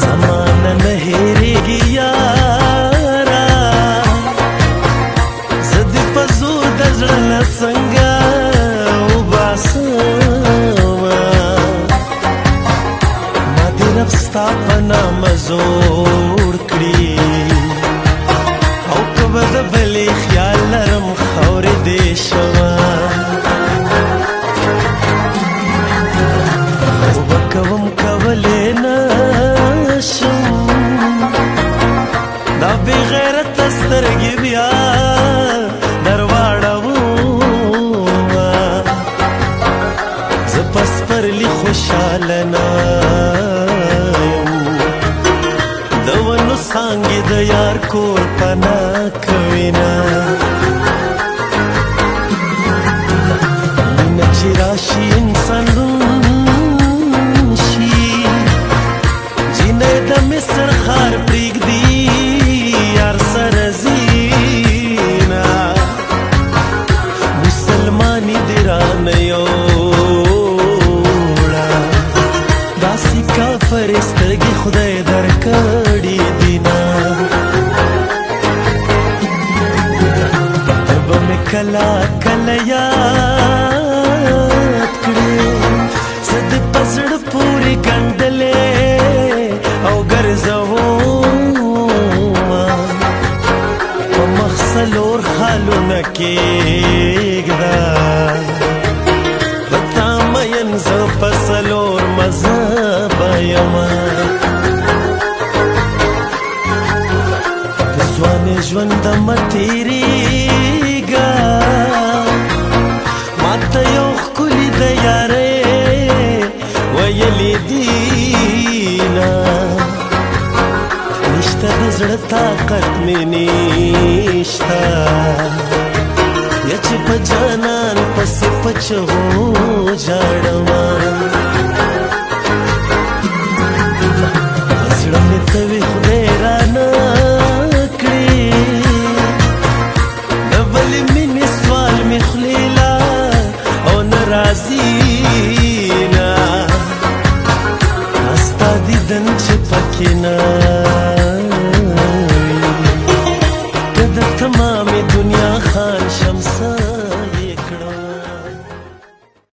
زمانه نه هېرېږي یاره زه دې په زور د زړه نه څنګه وباسمه ما دې رب ستا په نامه زوړ کړي او که به د بلې خیال لرم خاورې دې شمه خوبه کوم کولی نشم دا بې غیرته سترګې بیا درواړومه زه په سپرلي خوشحاله نه یم د ونو څانګې د یار کور پناه کوینه مینه چې راشي انسان ړوند شي جینۍ د مصر ښار پرېږدي یار سره ځینه مسلماني دې رانه یوړه داسې کافرې سترګې خدای درکړي دینه ته به مې کله کله یاد کړې زه دې په زړه پورې ګنډلې او ګرځومه په مخ څلور خالونه کېږده په تا مین زه په څلور مذهبه یمه د ځوانې ژونده مه تېرېږه ماته یو ښکلي د یارۍ ویلې دینه نشته د زړه طاقت مې نشته یا چې په جانان پسې په چغو ژاړمه زړه مې ته وي خدای رانه کړې د بلې مینې سوال مې خولې لا او نه راځي نه ستا دیدن چې پکې نه